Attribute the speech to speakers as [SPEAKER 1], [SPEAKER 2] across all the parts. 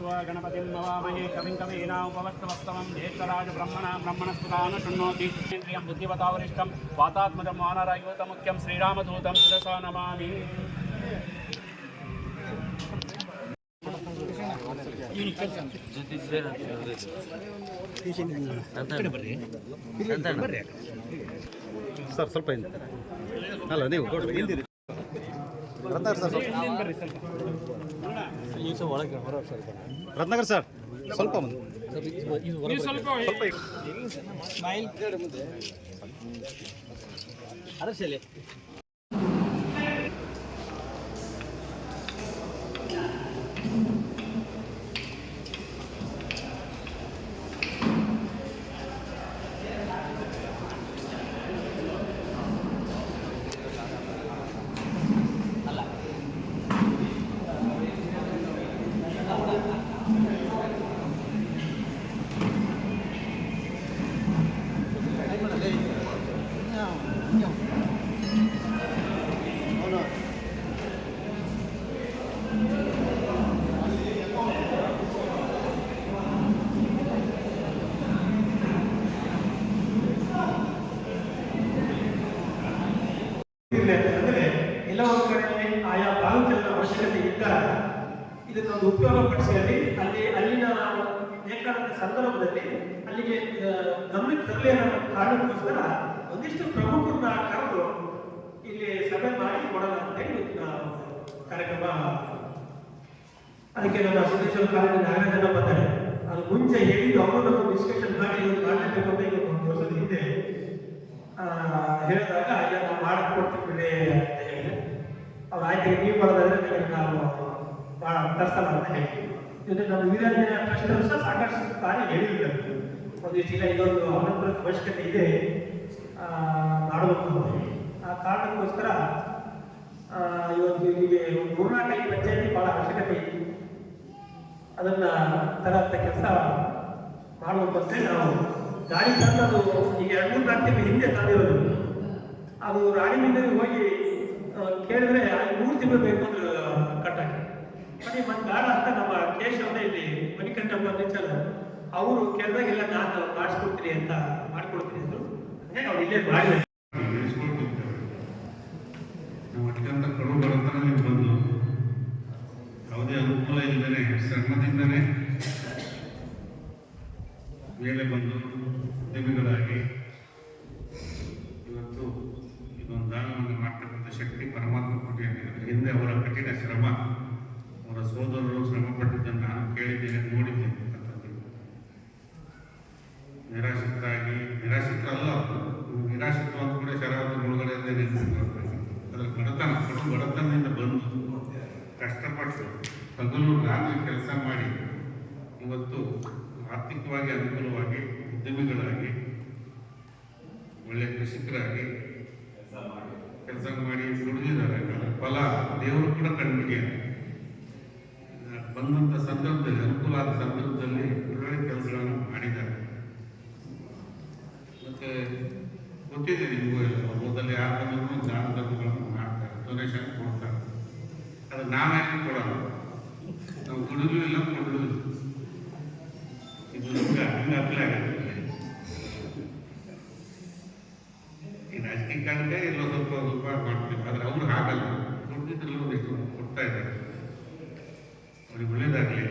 [SPEAKER 1] गणपतिं नमामहे कविं कवीनामुपवत्सवस्तवं ज्येष्ठराज ब्रह्मणस्पदान शृण्वन्ति इन्द्रियं बुद्धिवतावरिष्ठं वातात्मजं वानरायुतमुख्यं श्रीरामदूतं शिरसा नमामि।
[SPEAKER 2] ಸರ್ ಸ್ವಲ್ಪ ಅಲ್ಲ ನೀವು ಹಿಂದಿರಿ ರತ್ನಾಕರ್ ಸರ್ ಸ್ವಲ್ಪ ಅರಸಲೆ
[SPEAKER 3] ಅಂದರೆ ಎಲ್ಲ ಒಂದು ಕಡೆ ಆಯಾ ತಾಲೂಕಿನ ಅವಶ್ಯಕತೆ ಇದ್ದಾಗ ಇದನ್ನೊಂದು ಉಪಯೋಗಪಡಿಸಿ ಅಲ್ಲಿನ ಬೇಕಾದ ಸಂದರ್ಭದಲ್ಲಿ ಅಲ್ಲಿಗೆ ಗಮನಕ್ಕೆ ತರಲಿ ಅನ್ನೋ ಕಾರಣಕ್ಕೋಸ್ಕರ ಒಂದಿಷ್ಟು ಪ್ರಮುಖರನ್ನ ಕರೆದು ಇಲ್ಲಿ ಸಭೆ ಮಾಡಿ ಕೊಡೋಣ ಅಂತ ಹೇಳಿ ಕಾರ್ಯಕ್ರಮ. ಅದಕ್ಕೆ ನಮ್ಮ ಸಿದ್ದೇಶ್ವರ ಕಾಲೇಜಿನ 4 ಜನ ಬಂದರೆ ಅದು ಮುಂಚೆ ಹೇಳಿದ್ದು ಅವರು ನಮ್ಮ ಡಿಸ್ಕಷನ್ ಮಾಡಿ ಮಾಡಲೇಬೇಕು ಅಂತ ಈಗ ಒಂದು ವರ್ಷದ ಹಿಂದೆ ಹೇಳಿದಾಗ ನಾವು ಮಾಡಿಕೊಡ್ತೀವಿ ಅಂತ ಹೇಳಿ ಅವ್ರು ಆಯ್ತು ನೀವು ಬರೋದಾದ್ರೆ ನಾವು ಭಾಳ ತರ್ಸಲ್ಲ ಅಂತ ಹೇಳಿ ಜೊತೆ ನಮ್ಮ ವೀರಾಂಜನೇಯ ಟ್ರಸ್ಟ್ ಸಹ ಸಾಕಷ್ಟು ಕಾರ್ಯ ಹೇಳಿದ್ದಾರೆ. ಒಂದಿಷ್ಟು ಈಗ ಇದೊಂದು ಅನುಕೂಲ ಅವಶ್ಯಕತೆ ಇದೆ ಮಾಡಬೇಕು ಆ ಕಾರಣಕ್ಕೋಸ್ಕರ ಇವತ್ತು ಇಲ್ಲಿಗೆ 3-4 ಪಂಚಾಯತಿ ಭಾಳ ಅವಶ್ಯಕತೆ ಇತ್ತು. ಅದನ್ನ ತರಂತ ಕೆಲಸ ಮಾಡುವಂತೆ ನಾವು ಗಾಡಿ ತಂದದು ಈಗ 2-3 ತಿಂಗಳ ಹಿಂದೆ ತಂದಿರೋದು. ಅದು ರಾಣಿಬೆನ್ನೂರಿಗೆ ಹೋಗಿ ಕೇಳಿದ್ರೆ ಅಲ್ಲಿ 3 ತಿಂಗಳು ಬೇಕು ಅಂದ್ರೆ ಕಟ್ಟಾಕಿ ಮತ್ತೆ ಬೇಡ ಅಂತ ನಮ್ಮ ಕೇಶವನ ಇಲ್ಲಿ ಮಣಿಕಂಠಪ್ಪ ನಿಂಚಲ ಅವರು ಕೇಳಿದಾಗೆಲ್ಲ ನಾನು ಮಾಡಿಸ್ಕೊಡ್ತೀನಿ ಅಂತ ಮಾಡ್ಕೊಡ್ತೀನಿ ಅಂದರು. ಹಾಗೆ ಅವ್ರು ಇಲ್ಲೇ ಮಾಡಿ
[SPEAKER 4] ಕಡು ಬಡತನದಲ್ಲಿ ಬಂದು ಯಾವುದೇ ಅನುಕೂಲ ಇಲ್ಲದೇ ಶ್ರಮದಿಂದಲೇ ಮೇಲೆ ಬಂದು ಉದ್ಯಮಿಗಳಾಗಿ ಇವತ್ತು ಇದೊಂದು ದಾನವನ್ನು ಮಾಡ್ತಕ್ಕಂಥ ಶಕ್ತಿ ಪರಮಾತ್ಮ ಕೊಟ್ಟಿದ್ದಾರೆ. ಹಿಂದೆ ಅವರ ಕಠಿಣ ಶ್ರಮ, ಅವರ ಸೋದರರು ಶ್ರಮ ಪಟ್ಟಿದ್ದನ್ನು ನಾನು ಕೇಳಿದ್ದೇನೆ, ನೋಡಿದ್ದೇನೆ. ನಿರಾಶ್ರಿತರಲ್ಲ, ನಿರಾಶ್ರಿತವಾದ ಕೂಡ ಶರಾವತಿ ಮುಳುಗಡೆಯಲ್ಲೇ ನಿಂತಿರ್ತಾರೆ. ಅದರ ಬಡತನದಿಂದ ಬಂದು ಕಷ್ಟಪಟ್ಟು ಹಗಲು ರಾತ್ರಿ ಕೆಲಸ ಮಾಡಿ ಇವತ್ತು ಆರ್ಥಿಕವಾಗಿ ಅನುಕೂಲವಾಗಿ ಉದ್ಯಮಿಗಳಾಗಿ ಒಳ್ಳೆಯ ಕೃಷಿಕರಾಗಿ ಕೆಲಸ ಮಾಡಿ ದುಡಿದಿದ್ದಾರೆ. ಅದರ ಫಲ ದೇವರು ಕೂಡ ಕಂಡುಬಿಟ್ಟಿದ್ದಾರೆ. ಬಂದಂಥ ಸಂದರ್ಭದಲ್ಲಿ, ಅನುಕೂಲ ಆದ ಸಂದರ್ಭದಲ್ಲಿ ಒಳ್ಳೊಳ್ಳೆ ಕೆಲಸಗಳನ್ನು ಮಾಡಿದ್ದಾರೆ. ಮತ್ತು ಗೊತ್ತಿದೆ ನಿಮಗೂ ಎಲ್ಲ, ಮೊದಲು ಯಾರು ಬಂದರೂ ದಾನ ಧರ್ಮಗಳನ್ನು ಮಾಡ್ತಾರೆ, ಡೊನೇಷನ್ ಕೊಡ್ತಾರೆ. ಅದು ನಾವೇನು ಕೊಡೋಲ್ಲ, ನಾವು ದುಡಿದು ಇಲ್ಲ ಕೊಡಲು ಇದು ಹಿಂಗೆ ಅಪ್ಲೈ ಆಗುತ್ತೆ. ಈ ರಾಜಕೀಯ ಕಾರಣಕ್ಕೆ ಎಲ್ಲ ಸ್ವಲ್ಪ ಮಾಡ್ತೀವಿ, ಆದರೆ ಅವ್ರು ಹಾಗಲ್ಲ. ದುಡ್ಡಿದ್ರಲ್ಲಿ ಒಂದಿಷ್ಟು ಕೊಡ್ತಾ ಇದ್ದಾರೆ. ಅವ್ರಿಗೆ ಒಳ್ಳೇದಾಗಲಿ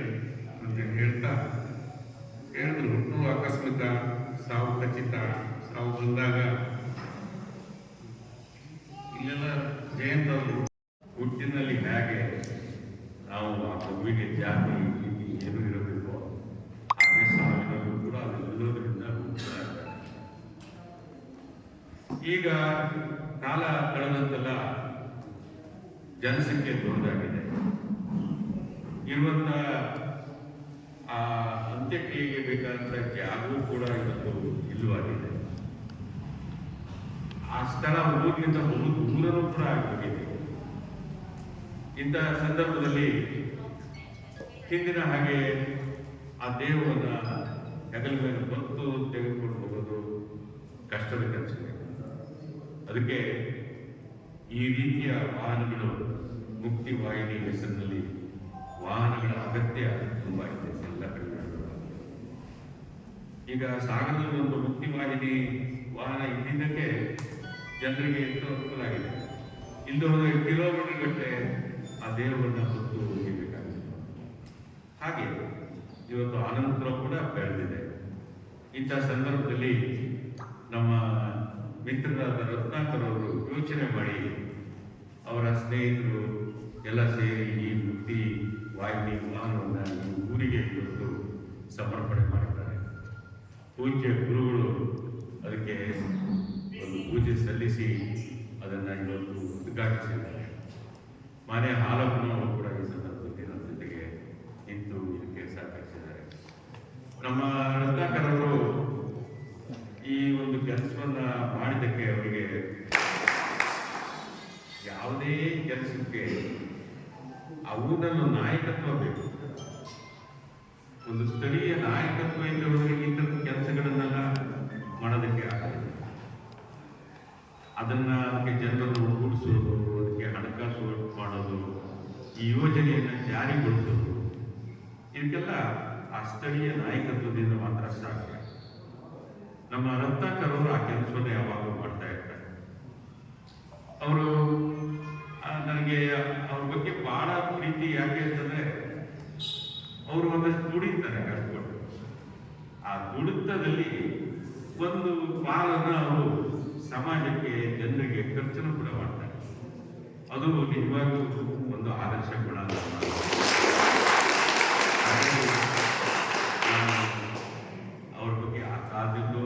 [SPEAKER 4] ಅಂತ ಹೇಳ್ತಾ ಹೇಳಿದ್ರು. ಹುಟ್ಟು ಆಕಸ್ಮಿಕ, ಸಾವು ಖಚಿತ. ಸಾವು ಬಂದಾಗ ಇಲ್ಲೆಲ್ಲ ಜಯಂತ್ ಅವರು ಹುಟ್ಟಿನಲ್ಲಿ ಹೇಗೆ ನಾವು ಆ ಮಗುವಿಗೆ ಜಾತಿ ಏನು ಇರಬೇಕು, ಹಾಗೆ ಸಾವಿನಲ್ಲೂ ಕೂಡ ಅದೆಲ್ಲದರಿಂದ ಈಗ ಕಾಲ ಕಳೆದಂತೆಲ್ಲ ಜನಸಂಖ್ಯೆ ದೊಡ್ಡದಾಗಿದೆ. ಇರುವಂಥ ಆ ಅಂತ್ಯಕ್ರಿಯೆಗೆ ಬೇಕಾದಂಥ ಜಾಗವೂ ಕೂಡ ಇವತ್ತು ಇಲ್ಲವಾಗಿದೆ. ಆ ಸ್ಥಳ ಊರಿನಿಂದ ಬಹು ದೂರವೂ ಕೂಡ ಆಗಬೇಕಿದೆ. ಇಂಥ ಸಂದರ್ಭದಲ್ಲಿ ಹಿಂದಿನ ಹಾಗೆ ಆ ದೇವರನ್ನ ಹೆಗಲ ಮೇಲೆ ಹೊತ್ತು ತೆಗೆದುಕೊಂಡು ಹೋಗೋದು ಕಷ್ಟದ ಕೆಲಸ. ಅದಕ್ಕೆ ಈ ರೀತಿಯ ವಾಹನಗಳು ಮುಕ್ತಿ ವಾಹಿನಿ ಹೆಸರಿನಲ್ಲಿ ವಾಹನಗಳ ಅಗತ್ಯ ತುಂಬ ಇದೆ ಎಲ್ಲ ಕಡೆ. ಈಗ ಸಾಗರದಲ್ಲಿ ಒಂದು ಮುಖ್ಯವಾಹಿನಿ ವಾಹನ ಇದ್ದಿದ್ದಕ್ಕೆ ಜನರಿಗೆ ಎಷ್ಟು ಅನುಕೂಲ ಆಗಿದೆ. ಇಲ್ಲಿ ಹೋದರೆ ಕಿಲೋಮೀಟರ್ ಗಟ್ಟಲೆ ಆ ದೇವರನ್ನ ಹೊತ್ತು ಹೋಗಬೇಕಾಗಿದೆ. ಹಾಗೆ ಇವತ್ತು ಆನಂತರ ಕೂಡ ಬೆಳೆದಿದೆ. ಇಂಥ ಸಂದರ್ಭದಲ್ಲಿ ನಮ್ಮ ಮಿತ್ರರಾದ ರತ್ನಾಕರ್ ಅವರು ಯೋಚನೆ ಮಾಡಿ ಅವರ ಸ್ನೇಹಿತರು ಎಲ್ಲ ಸೇರಿ ಈ ಮುಕ್ತಿ ವಾಹಿನಿ ವಾಹನವನ್ನು ಈ ಊರಿಗೆ ಇವತ್ತು ಸಮರ್ಪಣೆ ಮಾಡಿದ್ದಾರೆ. ಪೂಜ್ಯ ಗುರುಗಳು ಅದಕ್ಕೆ ಒಂದು ಪೂಜೆ ಸಲ್ಲಿಸಿ ಅದನ್ನು ಇವತ್ತು ಉದ್ಘಾಟಿಸಿದ್ದಾರೆ. ಮನೆ ಹಾಲಪ್ಪನವರು ಕೂಡ ಈ ಸಂದರ್ಭದಲ್ಲಿ ನಮ್ಮ ಜೊತೆಗೆ ನಿಂತು ಇದಕ್ಕೆ ಸಹಕರಿಸಿದ್ದಾರೆ. ನಮ್ಮ ರತ್ನಾಕರ್ ಅವರು ಈ ಒಂದು ಕೆಲಸವನ್ನ ಮಾಡಿದ್ದಕ್ಕೆ ಅವರಿಗೆ ಯಾವುದೇ ಕೆಲಸಕ್ಕೆ ಆ ಊರಿನಲ್ಲಿ ನಾಯಕತ್ವ ಬೇಕು. ಒಂದು ಸ್ಥಳೀಯ ನಾಯಕತ್ವ ಇದ್ದವರಿಗೆ ಇಂಥ ಕೆಲಸಗಳನ್ನೆಲ್ಲ ಮಾಡೋದಕ್ಕೆ ಆಗಲ್ಲ. ಅದಕ್ಕೆ ಜನರನ್ನು ಒಗ್ಗೂಡಿಸೋದು, ಅದಕ್ಕೆ ಹಣಕಾಸು ಮಾಡೋದು, ಈ ಯೋಜನೆಯನ್ನು ಜಾರಿಗೊಳಿಸೋದು, ಇದಕ್ಕೆಲ್ಲ ಆ ಸ್ಥಳೀಯ ನಾಯಕತ್ವದಿಂದ ಮಾತ್ರ ಸಾಧ್ಯ. ನಮ್ಮ ರತ್ನಾಕರ್ ಅವರು ಆ ಕೆಲಸವನ್ನು ಯಾವಾಗಲೂ ಮಾಡ್ತಾ ಇರ್ತಾರೆ. ಅವರು ನನಗೆ ಅವ್ರ ಬಗ್ಗೆ ಬಹಳ ಪ್ರೀತಿ. ಯಾಕೆ ಅಂತಂದ್ರೆ ಅವರು ಒಂದಷ್ಟು ದುಡಿತಾರೆ ಕಷ್ಟಪಟ್ಟು. ಆ ದುಡಿತದಲ್ಲಿ ಒಂದು ಪಾಲನ್ನು ಅವರು ಸಮಾಜಕ್ಕೆ, ಜನರಿಗೆ ಖರ್ಚನ್ನು ಕೂಡ ಮಾಡ್ತಾರೆ. ಅದು ನಿಜವಾಗ್ಲೂ ಒಂದು ಆದರ್ಶ ಗುಣ. ಅವ್ರ ಬಗ್ಗೆ ಆ ಕಾಲದಿಂದ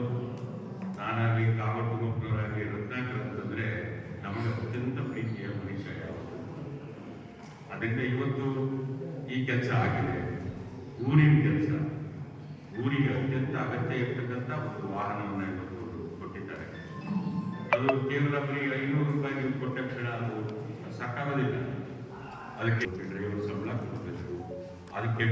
[SPEAKER 4] ನಾನಾಗಲಿ ಕಾಮಟ್ಟುಗೊಬ್ಬರಾಗಲಿ ರತ್ನಾಕರ್ ಅಂತಂದ್ರೆ ನಮಗೆ ಅತ್ಯಂತ ಪ್ರೀತಿಯ ಮನುಷ್ಯ ಯಾವುದು. ಅದರಿಂದ ಇವತ್ತು ಈ ಕೆಲಸ ಆಗಿದೆ. ಊರಿನ ಕೆಲಸ, ಊರಿಗೆ ಅತ್ಯಂತ ಅಗತ್ಯ ಇರ್ತಕ್ಕಂಥ ಒಂದು ವಾಹನವನ್ನು ಇವತ್ತು ಕೊಟ್ಟಿದ್ದಾರೆ. ಅದು ಕೇವಲ ಬರೀ 500 ರೂಪಾಯಿ ನೀವು ಕೊಟ್ಟ ಕ್ಷಣ ಅದು ಸಾಕಾಗೋದಿಲ್ಲ. ಅದಕ್ಕೆ ಡ್ರೈವರ್ ಸಂಬಳ ಕೊಡಬೇಕು, ಅದಕ್ಕೆ